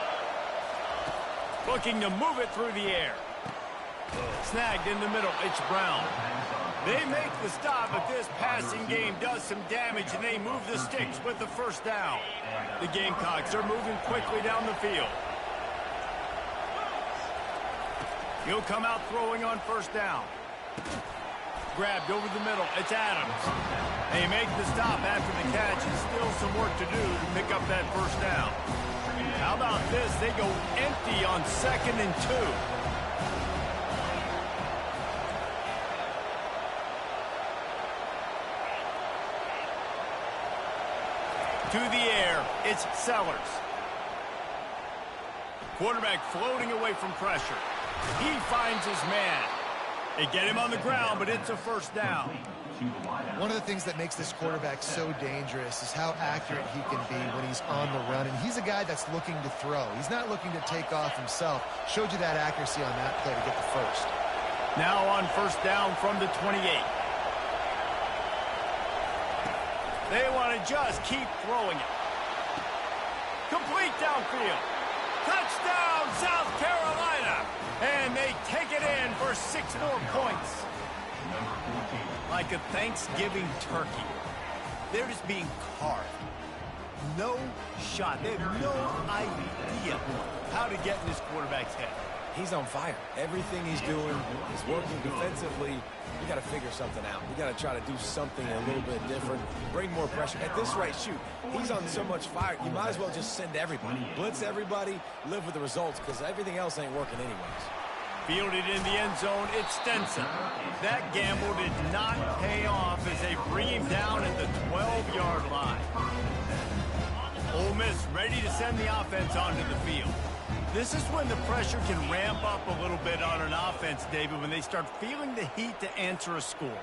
Looking to move it through the air. Snagged in the middle, it's Brown. They make the stop, but this passing game does some damage, and they move the sticks with the first down. The Gamecocks are moving quickly down the field. He'll come out throwing on first down. Grabbed over the middle, it's Adams. They make the stop after the catch, and still some work to do to pick up that first down. How about this? They go empty on 2nd and 2. To the air, it's Sellers. Quarterback floating away from pressure. He finds his man. They get him on the ground, but it's a first down. One of the things that makes this quarterback so dangerous is how accurate he can be when he's on the run. And he's a guy that's looking to throw. He's not looking to take off himself. Showed you that accuracy on that play to get the first. Now on first down from the 28. They want to just keep throwing it. Complete downfield. Touchdown, South Carolina. And they take it in for 6 more points. Like a Thanksgiving turkey. They're just being carved. No shot. They have no idea how to get in this quarterback's head. He's on fire. Everything he's doing is working defensively. We got to figure something out. We got to try to do something a little bit different. Bring more pressure. At this rate, shoot, he's on so much fire. You might as well just send everybody. Blitz everybody. Live with the results because everything else ain't working anyways. Fielded in the end zone, it's Stenson. That gamble did not pay off as they bring him down at the 12-yard line. Ole Miss ready to send the offense onto the field. This is when the pressure can ramp up a little bit on an offense, David, when they start feeling the heat to answer a score.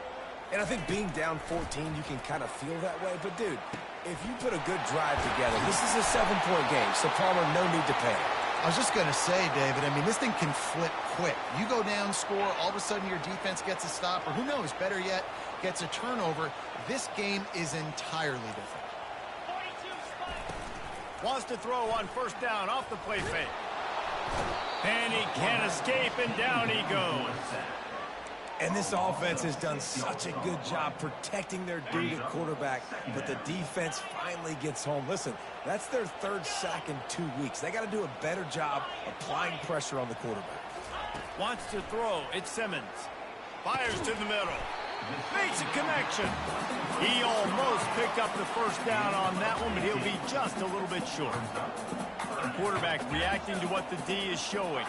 And I think being down 14, you can kind of feel that way. But, dude, if you put a good drive together, this is a 7-point game, so Palmer, no need to panic. I was just going to say, David, I mean, this thing can flip quick. You go down, score, all of a sudden your defense gets a stop, or who knows, better yet, gets a turnover. This game is entirely different. Wants to throw on first down off the play fake. And he can't escape, and down he goes. And this offense has done such a good job protecting their dude at quarterback, but the defense finally gets home. Listen, that's their 3rd sack in 2 weeks. They got to do a better job applying pressure on the quarterback. Wants to throw. It's Simmons. Fires to the middle. Makes a connection. He almost picked up the first down on that one, but he'll be just a little bit short. The quarterback reacting to what the D is showing.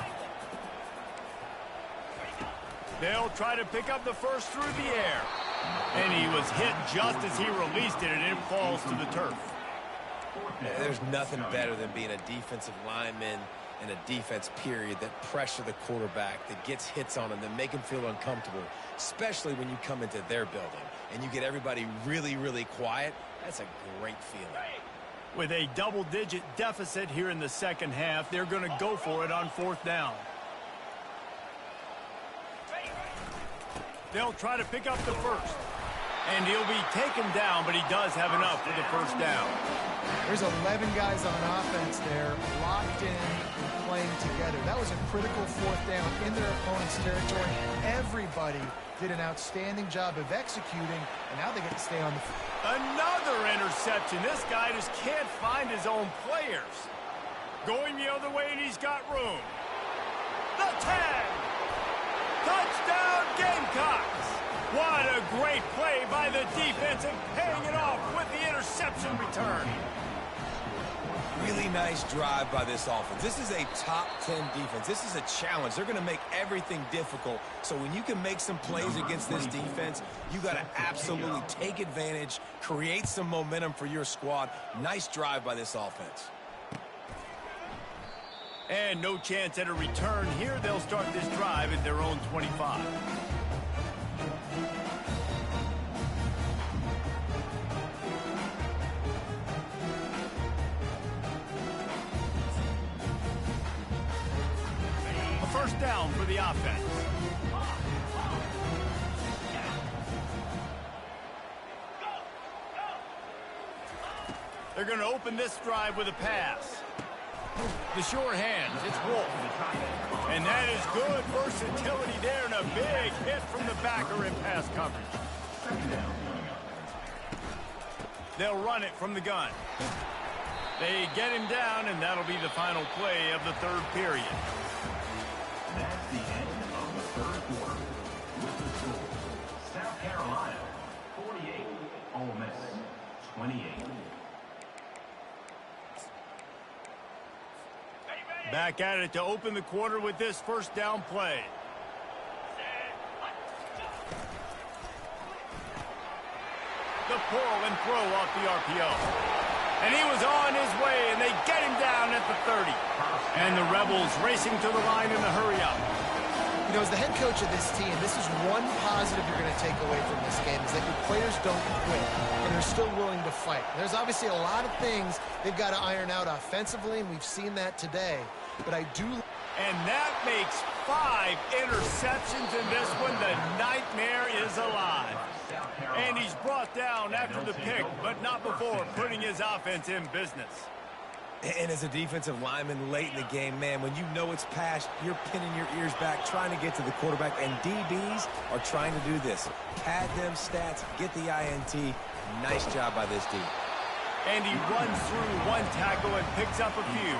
They'll try to pick up the first through the air. And he was hit just as he released it, and it falls to the turf. There's nothing better than being a defensive lineman and a defense period that pressure the quarterback, that gets hits on him, that make him feel uncomfortable, especially when you come into their building and you get everybody really, really quiet. That's a great feeling. With a double-digit deficit here in the second half, they're going to go for it on fourth down. They'll try to pick up the first. And he'll be taken down, but he does have enough for the first down. There's 11 guys on offense there, locked in, playing together. That was a critical fourth down in their opponent's territory. Everybody did an outstanding job of executing, and now they get to stay on the field. Another interception. This guy just can't find his own players. Going the other way, and he's got room. The tag. Touchdown, Gamecocks. What a great play by the defense and paying it off with the interception return. Really nice drive by this offense. This is a top 10 defense. This is a challenge. They're going to make everything difficult. So when you can make some plays against this defense, you got to absolutely take advantage, create some momentum for your squad. Nice drive by this offense. And no chance at a return here. They'll start this drive at their own 25. first down for the offense. They're going to open this drive with a pass. The sure hands, it's Wolf. And that is good versatility there and a big hit from the backer in pass coverage. They'll run it from the gun. They get him down, and that'll be the final play of the third period. That's the end of the third quarter. With the score, South Carolina 48, Ole Miss 28. Back at it to open the quarter with this first down play. The pull and throw off the RPO. And he was on his way, and they get him down at the 30. And the Rebels racing to the line in the hurry-up. You know, as the head coach of this team, this is one positive you're going to take away from this game, is that your players don't quit, and they're still willing to fight. There's obviously a lot of things they've got to iron out offensively, and we've seen that today. But I do... And that makes 5 interceptions in this one. The nightmare is alive. And he's brought down after the pick, but not before putting his offense in business. And as a defensive lineman late in the game, man, when you know it's passed, you're pinning your ears back, trying to get to the quarterback. And DBs are trying to do this. Pad them stats, get the INT. Nice job by this team. And he runs through one tackle and picks up a few.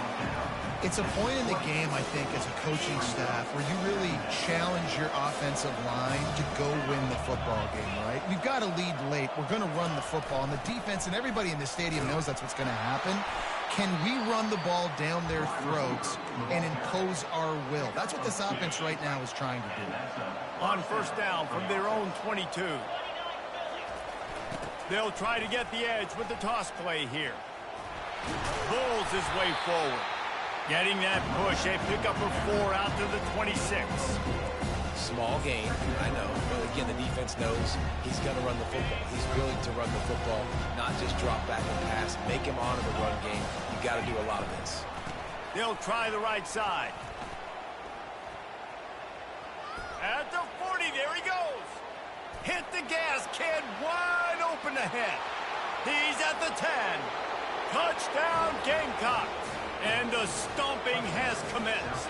It's a point in the game, I think, as a coaching staff, where you really challenge your offensive line to go win the football game, right? We've got to lead late. We're going to run the football. And the defense and everybody in the stadium knows that's what's going to happen. Can we run the ball down their throats and impose our will? That's what this offense right now is trying to do. On first down from their own 22. They'll try to get the edge with the toss play here. Bulls his way forward. Getting that push, a pickup of 4 out to the 26. Small gain, I know. But again, the defense knows he's going to run the football. He's willing to run the football, not just drop back and pass. Make him honor the run game. You got to do a lot of this. They'll try the right side. At the 40, there he goes. Hit the gas, kid, wide open ahead. He's at the 10. Touchdown, Gamecocks. And the stomping has commenced.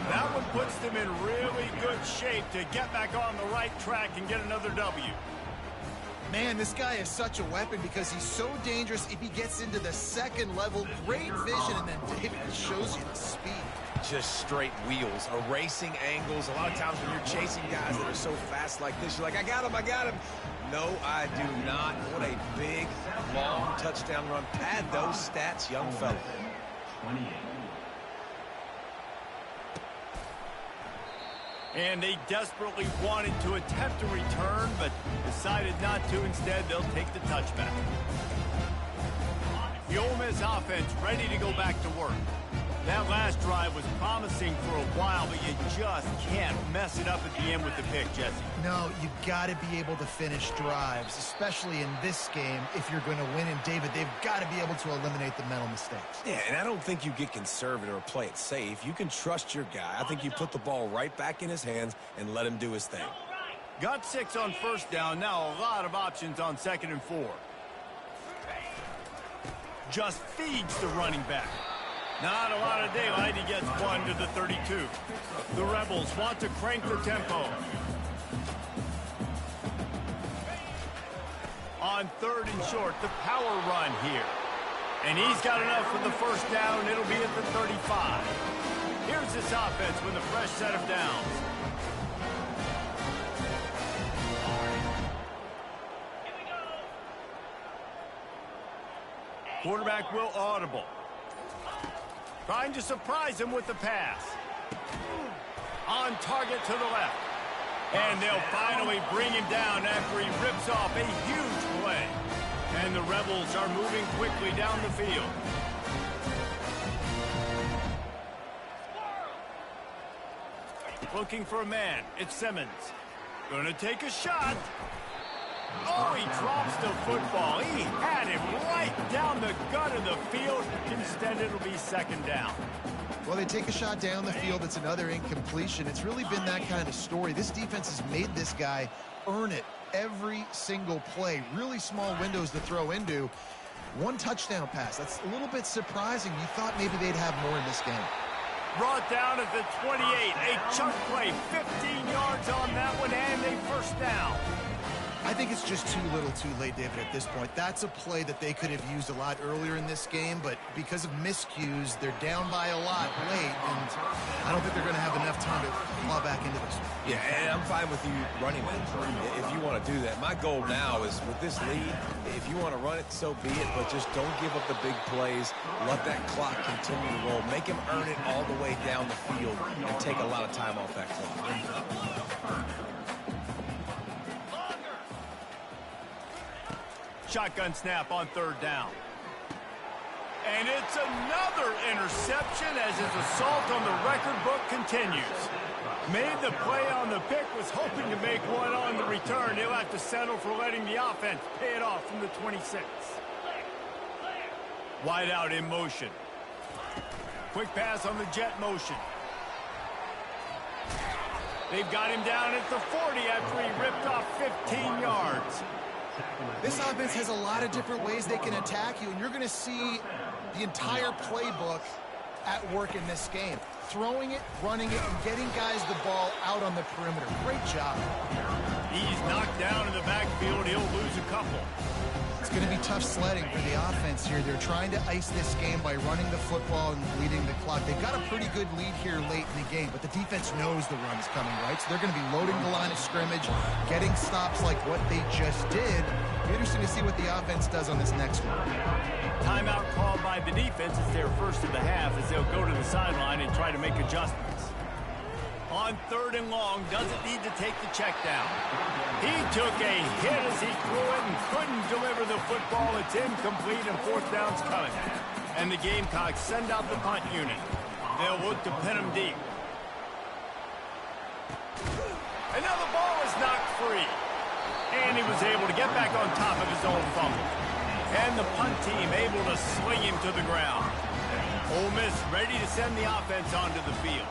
That one puts them in really good shape to get back on the right track and get another W. Man, this guy is such a weapon because he's so dangerous if he gets into the second level. Great vision, and then David shows you the speed. Just straight wheels, erasing angles. A lot of times when you're chasing guys that are so fast like this, you're like, I got him, I got him. No, I do not. What a big, long touchdown run. Pad those stats, young fella. 28. And they desperately wanted to attempt a return, but decided not to. Instead, they'll take the touchback. The Ole Miss offense ready to go back to work. That last drive was promising for a while, but you just can't mess it up at the end with the pick, Jesse. No, you've got to be able to finish drives, especially in this game. If you're going to win, and David, they've got to be able to eliminate the mental mistakes. Yeah, and I don't think you get conservative or play it safe. You can trust your guy. I think you put the ball right back in his hands and let him do his thing. Got 6 on first down. Now a lot of options on 2nd and 4. Just feeds the running back. Not a lot of daylight. He gets 1 to the 32. The Rebels want to crank the tempo. On 3rd and short, the power run here. And he's got enough for the first down. It'll be at the 35. Here's this offense with a fresh set of downs. Quarterback will audible. Trying to surprise him with the pass. On target to the left. And they'll finally bring him down after he rips off a huge play. And the Rebels are moving quickly down the field. Looking for a man. It's Simmons. Gonna take a shot. Oh, he drops the football. He had him right down the gut of the field. Instead, it'll be 2nd down. Well, they take a shot down the field. It's another incompletion. It's really been that kind of story. This defense has made this guy earn it every single play. Really small windows to throw into. One touchdown pass. That's a little bit surprising. You thought maybe they'd have more in this game. Brought down at the 28. A chunk play. 15 yards on that one and a first down. I think it's just too little too late, David, at this point. That's a play that they could have used a lot earlier in this game, but because of miscues, they're down by a lot late, and I don't think they're going to have enough time to claw back into this. Yeah, and I'm fine with you running it if you want to do that. My goal now is with this lead, if you want to run it, so be it, but just don't give up the big plays. Let that clock continue to roll. Make him earn it all the way down the field and take a lot of time off that clock. Shotgun snap on third down. And it's another interception as his assault on the record book continues. Made the play on the pick, was hoping to make one on the return. He'll have to settle for letting the offense pay it off from the 26. Wide out in motion. Quick pass on the jet motion. They've got him down at the 40 after he ripped off 15 yards. This offense has a lot of different ways they can attack you, and you're going to see the entire playbook at work in this game. Throwing it, running it, and getting guys the ball out on the perimeter. Great job. He's knocked down in the backfield. He'll lose a couple. It's going to be tough sledding for the offense here. They're trying to ice this game by running the football and bleeding the clock. They've got a pretty good lead here late in the game, but the defense knows the run is coming, right? So they're going to be loading the line of scrimmage, getting stops like what they just did. Be interesting to see what the offense does on this next one. Timeout called by the defense. It's their first of the half as they'll go to the sideline and try to make adjustments. On third and long, doesn't need to take the check down. He took a hit as he threw it and couldn't deliver the football. It's incomplete and fourth down's coming. And the Gamecocks send out the punt unit. They'll look to pin him deep. And now the ball is knocked free. And he was able to get back on top of his own fumble. And the punt team able to sling him to the ground. Ole Miss ready to send the offense onto the field.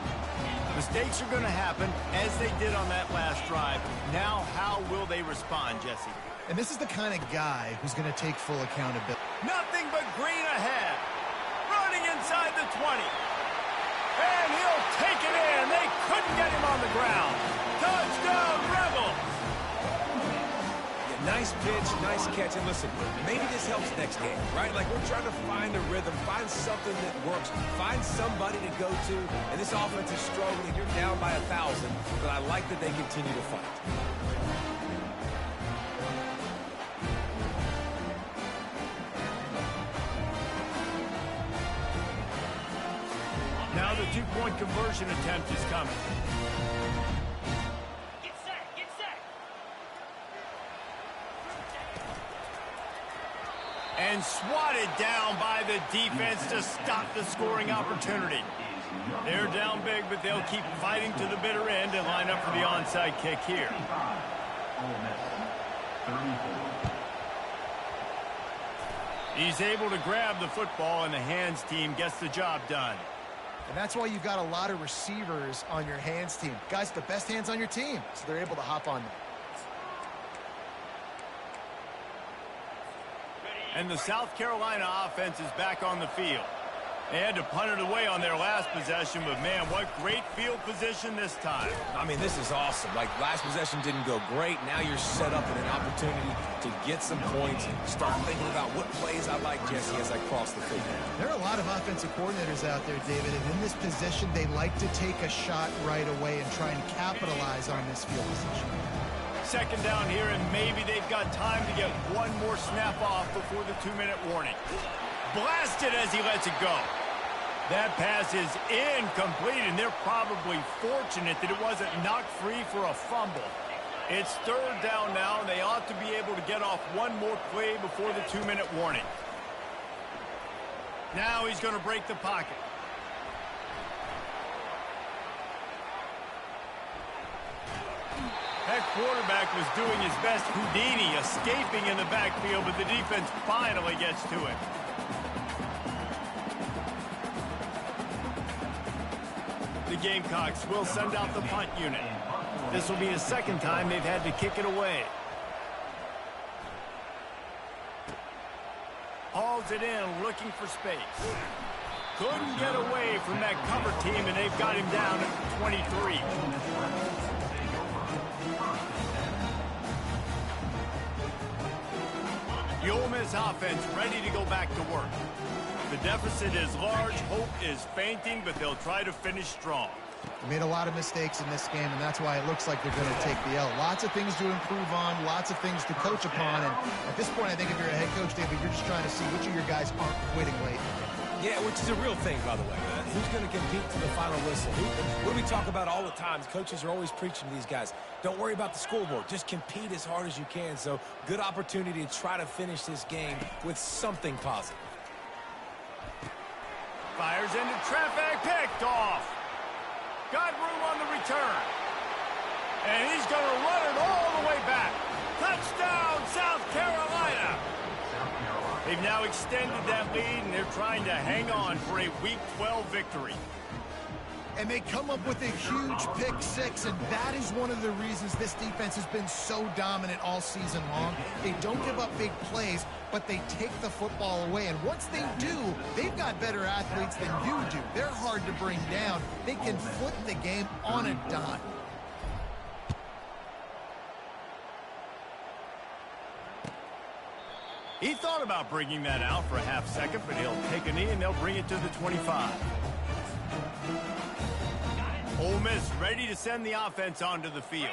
Mistakes are going to happen, as they did on that last drive. Now, how will they respond, Jesse? And this is the kind of guy who's going to take full accountability. Nothing but green ahead. Running inside the 20. And he'll take it in. They couldn't get him on the ground. Touchdown, Rebels! Nice pitch, nice catch, and listen, maybe this helps next game, right? Like, we're trying to find a rhythm, find something that works, find somebody to go to, and this offense is struggling. You're down by 1,000, but I like that they continue to fight. Now the two-point conversion attempt is coming. And swatted down by the defense to stop the scoring opportunity. They're down big, but they'll keep fighting to the bitter end and line up for the onside kick here. He's able to grab the football, and the hands team gets the job done. And that's why you've got a lot of receivers on your hands team. Guys, the best hands on your team, so they're able to hop on them. And the South Carolina offense is back on the field. They had to punt it away on their last possession, but man, what great field position this time. I mean, this is awesome. Like, last possession didn't go great. Now you're set up in an opportunity to get some points, start thinking about what plays I like, Jesse, as I cross the field. There are a lot of offensive coordinators out there, David, and in this position, they like to take a shot right away and try and capitalize on this field position. Second down here, and maybe they've got time to get one more snap off before the 2-minute warning. Blasted as he lets it go. That pass is incomplete, and they're probably fortunate that it wasn't knocked free for a fumble. It's third down now, and they ought to be able to get off one more play before the 2-minute warning. Now he's going to break the pocket. That quarterback was doing his best Houdini, escaping in the backfield, but the defense finally gets to it. The Gamecocks will send out the punt unit. This will be the second time they've had to kick it away. Hauls it in, looking for space. Couldn't get away from that cover team, and they've got him down at 23. The Ole Miss offense ready to go back to work. The deficit is large, hope is fainting, but they'll try to finish strong. They made a lot of mistakes in this game, and that's why it looks like they're going to take the L. Lots of things to improve on, lots of things to coach upon, and at this point, I think if you're a head coach, David, you're just trying to see which of your guys aren't quitting late. Yeah, which is a real thing, by the way. Who's going to compete to the final whistle? What do we talk about all the time? Coaches are always preaching to these guys. Don't worry about the scoreboard. Just compete as hard as you can. So, good opportunity to try to finish this game with something positive. Fires into traffic, picked off. Got room on the return. And he's going to run it all the way back. Touchdown, South Carolina. They've now extended that lead, and they're trying to hang on for a Week 12 victory. And they come up with a huge pick six, and that is one of the reasons this defense has been so dominant all season long. They don't give up big plays, but they take the football away. And once they do, they've got better athletes than you do. They're hard to bring down. They can flip the game on a dime. He thought about bringing that out for a half second, but he'll take a knee and they'll bring it to the 25. Ole Miss ready to send the offense onto the field.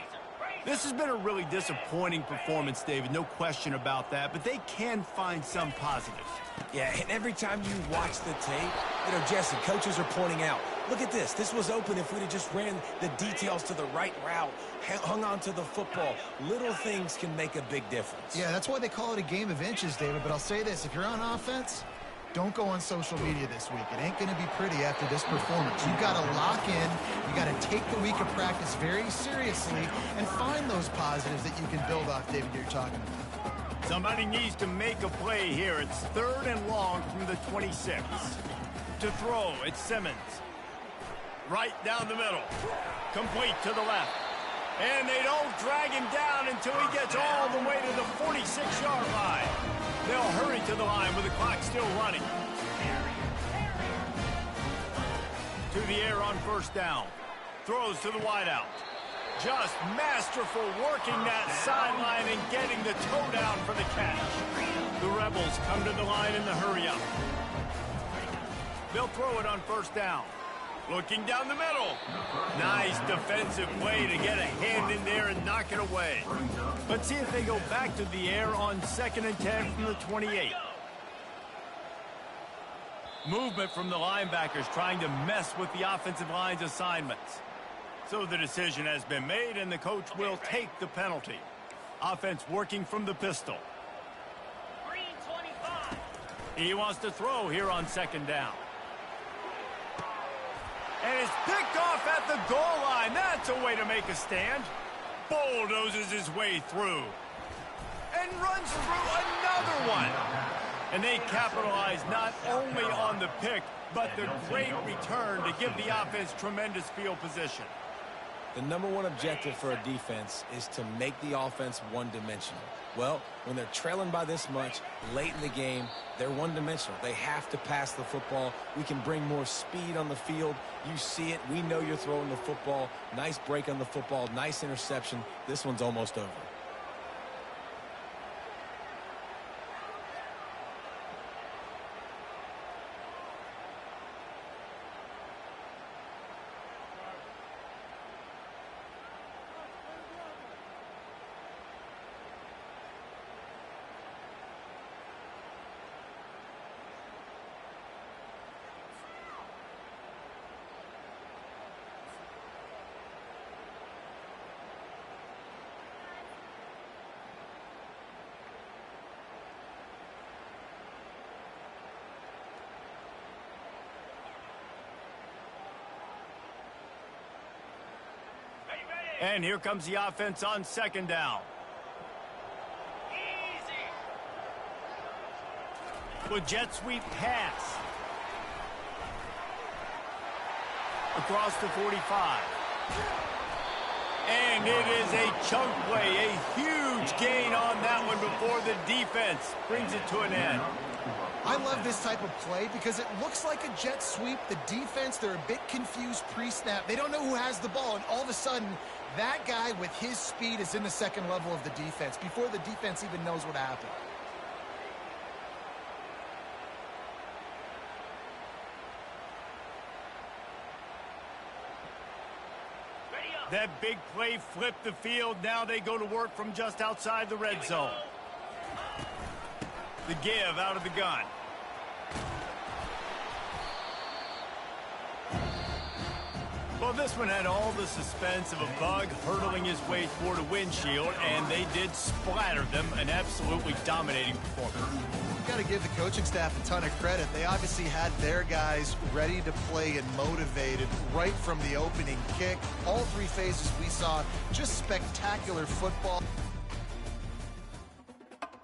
This has been a really disappointing performance, David, no question about that, but they can find some positives. Yeah, and every time you watch the tape, Jesse, coaches are pointing out, look at this. This was open if we'd have just ran the details to the right route, hung on to the football. Little things can make a big difference. Yeah, that's why they call it a game of inches, David, but I'll say this. If you're on offense, don't go on social media this week. It ain't going to be pretty after this performance. You've got to lock in. You got to take the week of practice very seriously and find those positives that you can build off, David, you're talking about. Somebody needs to make a play here. It's 3rd and long from the 26. To throw, it's Simmons. Right down the middle. Complete to the left. And they don't drag him down until he gets all the way to the 46-yard line. They'll hurry to the line with the clock still running. To the air on 1st down. Throws to the wideout. Just masterful working that sideline and getting the toe down for the catch. The Rebels come to the line in the hurry-up. They'll throw it on 1st down. Looking down the middle. Nice defensive play to get a hand in there and knock it away. Let's see if they go back to the air on 2nd and 10 from the 28. Movement from the linebackers trying to mess with the offensive line's assignments. So the decision has been made, and the coach will take the penalty. Offense working from the pistol. He wants to throw here on 2nd down. And it's picked off at the goal line. That's a way to make a stand. Bulldozes his way through. And runs through another one. And they capitalize not only on the pick, but the great return to give the offense tremendous field position. The #1 objective for a defense is to make the offense one-dimensional. Well, when they're trailing by this much late in the game, they're one-dimensional. They have to pass the football. We can bring more speed on the field. You see it. We know you're throwing the football. Nice break on the football. Nice interception. This one's almost over. And here comes the offense on 2nd down. With jet sweep pass. across the 45. And it is a chunk play, a huge gain on that one before the defense brings it to an end. I love this type of play because it looks like a jet sweep. The defense, they're a bit confused pre-snap. They don't know who has the ball, and all of a sudden, that guy with his speed is in the second level of the defense before the defense even knows what happened. That big play flipped the field. Now they go to work from just outside the red zone. The give out of the gun. Well, this one had all the suspense of a bug hurtling his way toward a windshield, and they did splatter them. An absolutely dominating performance. Got to give the coaching staff a ton of credit. They obviously had their guys ready to play and motivated right from the opening kick. All three phases we saw just spectacular football.